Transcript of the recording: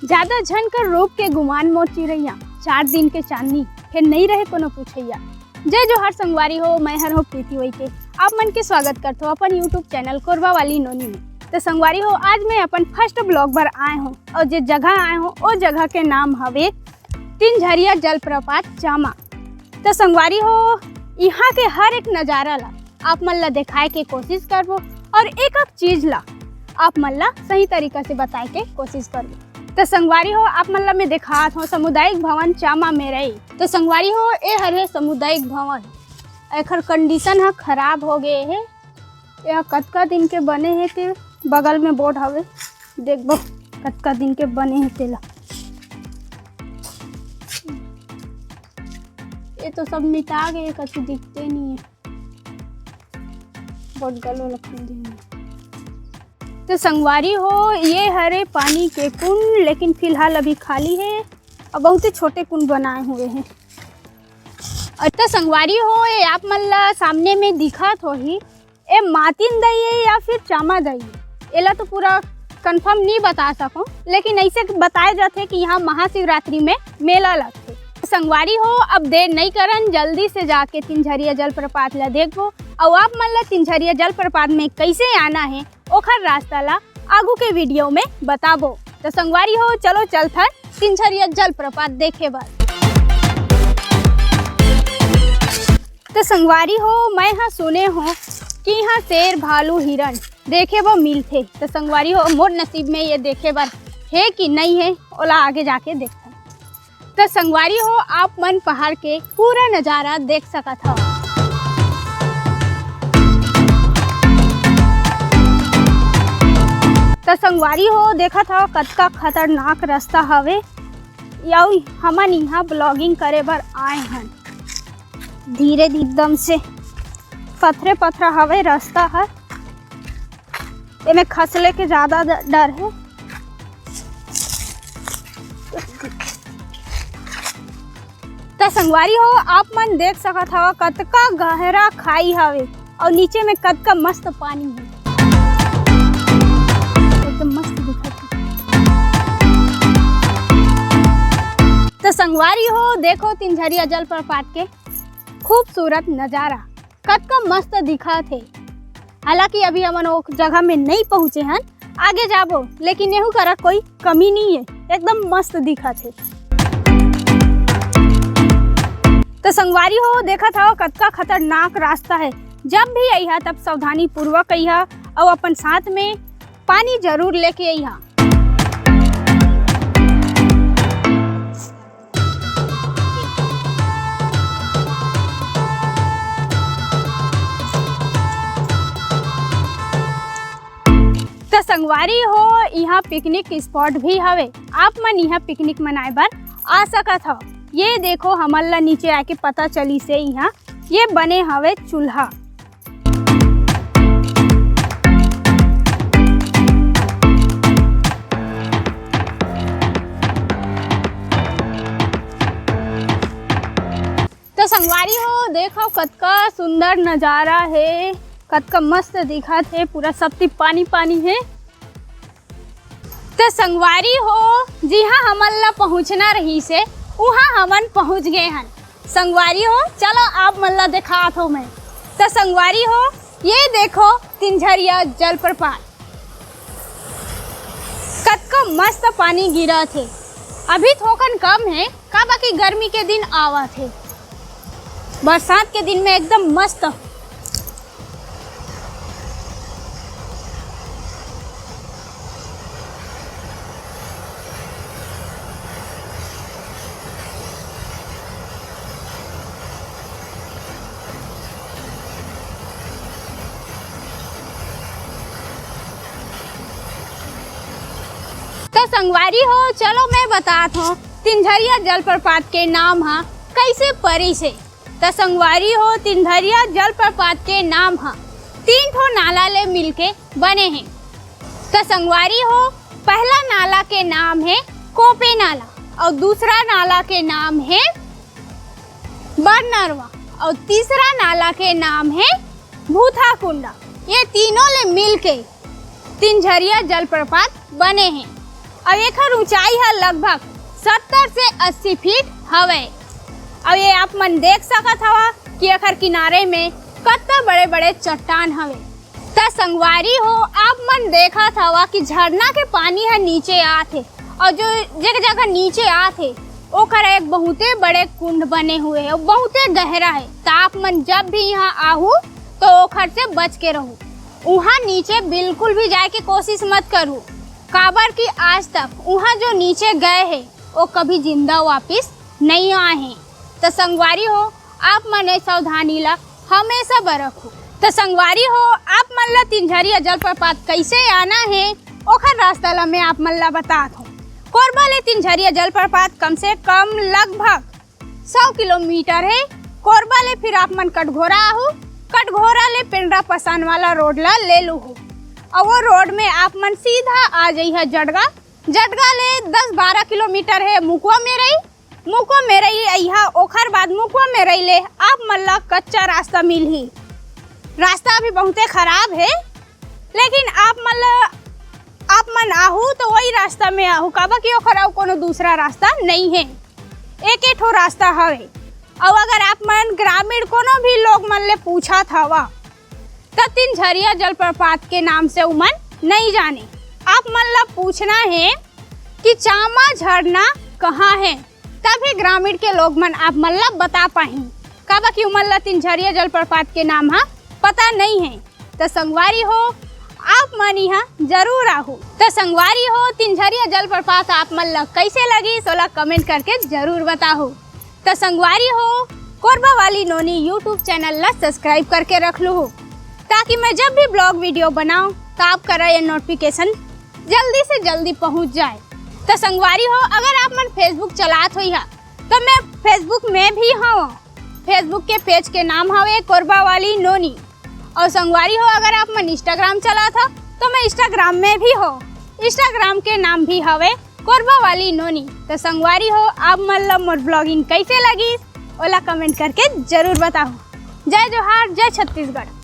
ज्यादा झन कर रूप के गुमान मोर चिड़ैया, 4 दिन के चांदनी फिर नहीं रहे कोनो पूछैया। जय जोहार संगवारी हो, मैं हर हो प्रीति वही के आप मन के स्वागत करते हो अपन यूट्यूब चैनल कोरबा वाली नोनी में। तो संगवारी हो, आज मैं अपन फर्स्ट ब्लॉग पर आए हूँ और जिस जगह आए हूँ वो जगह के नाम हवे तिनझरिया जलप्रपात चामा। तो संगवारी हो, यहाँ के हर एक नज़ारा ला आप मन ला दिखाए के कोशिश करबो और एक चीज ला आप मन ला सही तरीका से बताए के कोशिश करबो। तो संगवारी हो, आप मन ला मैं दिखात हूँ सामुदायिक भवन चामा में रही। तो संगवारी हो, ये हरे सामुदायिक भवन, एकर कंडीशन है खराब हो गए है। यह कतका दिन के बने हैं ते बगल में बोर्ड हवे, देखबो कतका दिन के बने हैं तेला। ये तो सब मिटा गए, कछु दिखते नहीं है, बहुत गलो लखन दिन। तो संगवारी हो, ये हरे पानी के कुंड, लेकिन फिलहाल अभी खाली है और बहुत ही छोटे कुंड बनाए हुए हैं। तो संगवारी हो, ये आप मन ला सामने में दिखत हो ही, ये मातिन दई है या फिर चामा दई है, एला तो पूरा कंफर्म नहीं बता सकूं, लेकिन ऐसे बताया जाते कि यहाँ महाशिवरात्रि में मेला लगते। संगवारी हो, अब देर नहीं करन, जल्दी से जाके तिनझरिया जलप्रपात ला देखबो और आप मन ला तिनझरिया जलप्रपात में कैसे आना है ओखर रास्ता ला आगू के वीडियो में बताबो। तो संगवारी हो, चलो चलथन तिनझरिया जलप्रपात देखे बार। तो संगवारी हो, मैं यहाँ सुने हो कि यहाँ शेर भालू हिरन देखे वो मिलते। तो संगवारी हो, मोर नसीब में ये देखे बार है कि नहीं है, ओला आगे जाके देखते। तो संगवारी हो, आप मन पहाड़ के पूरा नज़ारा देख सकत हो। तो संगवारी हो, देखा था कतका खतरनाक रास्ता हवे, या हमन यहाँ ब्लॉगिंग करे बर आए हैं। धीरे धीरे एकदम से पत्थरे पत्थरा हवे रास्ता है, इन्हें खसले के ज़्यादा डर है। तो संगवारी हो, आप मन देख सकत हवा कतका गहरा खाई हवे और नीचे में कतका मस्त पानी है, एकदम मस्त दिखत है। तो संगवारी हो, देखो तिनझरिया जलप्रपात के खूबसूरत नज़ारा कतका मस्त दिखत है। हालांकि अभी हमन वो जगह में नहीं पहुँचे हैं, आगे जाबो, लेकिन यहू करा कोई कमी नहीं है, एकदम मस्त दिखत है। तो संगवारी हो, देखा था कतका खतरनाक रास्ता है, जब भी अइहा तब सावधानी पूर्वक अइहा और अपन साथ में पानी जरूर लेके अइहा। तो संगवारी हो, यहाँ पिकनिक स्पॉट भी हवे, आप मन यहाँ पिकनिक मनाए बर आ सकत हो। ये देखो हमन ला नीचे आके पता चली से यहाँ ये बने हवे चूल्हा। तो संगवारी हो, देखो कतका सुंदर नज़ारा है, कतका मस्त दिखत है, पूरा सब पानी पानी है। तो संगवारी हो, जी हाँ हमन ला पहुँचना रही से वहाँ हमन पहुँच गए हैं। संगवारी हो, चलो आप मन ला दिखात हो मैं। तो संगवारी हो, ये देखो तिनझरिया जलप्रपात, कतका मस्त पानी गिरा थे। अभी थोकन कम है का, बाकी गर्मी के दिन आवा थे, बरसात के दिन में एकदम मस्त। तो संगवारी हो, चलो मैं बतात हूँ तिनझरिया जलप्रपात के नाम हा कैसे परी से। तो संगवारी हो, तिनझरिया जलप्रपात के नाम हा 3 ठो नाला ले मिलके बने हैं। तो संगवारी हो, पहला नाला के नाम है कोपे नाला और दूसरा नाला के नाम है बरनरवा और तीसरा नाला के नाम है भूथा कुंडा। ये तीनों ले मिलके तिनझरिया जलप्रपात बने हैं। और एकर ऊंचाई है लगभग 70 से 80 फीट हवे। और ये आप मन देख सकत हवा कि एकर किनारे में कितना बड़े बड़े चट्टान हवे। त संगवारी हो आप मन देखत हवा कि झरना के पानी है नीचे आथे और जो जगह जगह नीचे आथे ओकर एक बहुते बड़े कुंड बने हुए है, बहुते गहरा है। त आप मन जब भी यहाँ आहू तो ओखर से बच के रहू। वहाँ नीचे बिल्कुल भी जाए की कोशिश मत करू, काबर की आज तक वहाँ जो नीचे गए हैं वो कभी जिंदा वापिस नहीं आए हैं। तो संगवारी हो आप मन सावधानी ला हमेशा बरखू। तो संगवारी हो आप मन ला तिनझरिया जलप्रपात कैसे आना है ओखर रास्ता ला मैं आप मन ला बतात हूँ। कोरबा ले तिनझरिया जलप्रपात कम से कम लगभग 100 किलोमीटर है। कोरबा ले फिर आप मन कटघोरा आहू, कटघोरा ले पिंडरा पसान वाला रोड ला ले लू हो और वो रोड में आप मन सीधा आ जाई है जडगा। जडगा ले 10-12 किलोमीटर है मुकुआ में रही, मुकुआ में रही अइहा ओखर बाद मुकुआ में रही ले आप मन ला कच्चा रास्ता मिलही। रास्ता अभी बहुते खराब है लेकिन आप मन आहू तो वही रास्ता में आहू, काबा कि ओखर आउ कोनो दूसरा रास्ता नहीं है, एक ठो रास्ता हवे। और अगर आप मन ग्रामीण कोनो भी लोग मन ले पूछत हवा तो तिनझरिया जलप्रपात के नाम से उमन नहीं जाने। आप मन ला पूछना है कि चामा झरना कहाँ है, तभी ग्रामीण के लोग मन आप मन ला बता पाही, काबा कि उमन ला तिनझरिया जलप्रपात के नाम हा पता नहीं है। तो संगवारी हो आप मन यहाँ जरूर आहू। तो संगवारी हो तिनझरिया जलप्रपात आप मन ला कैसे लगी सोला कमेंट करके जरूर बताओ। तो संगवारी हो कोरबा वाली नोनी यूट्यूब चैनल ला सब्सक्राइब करके रख लू हो ताकि मैं जब भी ब्लॉग वीडियो बनाऊं तो आपका ये नोटिफिकेशन जल्दी से जल्दी पहुंच जाए। तो संगवारी हो अगर आप मन फेसबुक चलात हुई है तो मैं फेसबुक में भी हूँ। फेसबुक के पेज के नाम हवे कोरबा वाली नोनी। और संगवारी हो अगर आप मन इंस्टाग्राम चला था तो मैं इंस्टाग्राम में भी हो, इंस्टाग्राम के नाम भी हवे कोरबा वाली नोनी। तो संगवारी हो आप मन ला मोर ब्लॉगिंग कैसे लगी ओला कमेंट करके जरूर बताओ। जय जोहार, जय छत्तीसगढ़।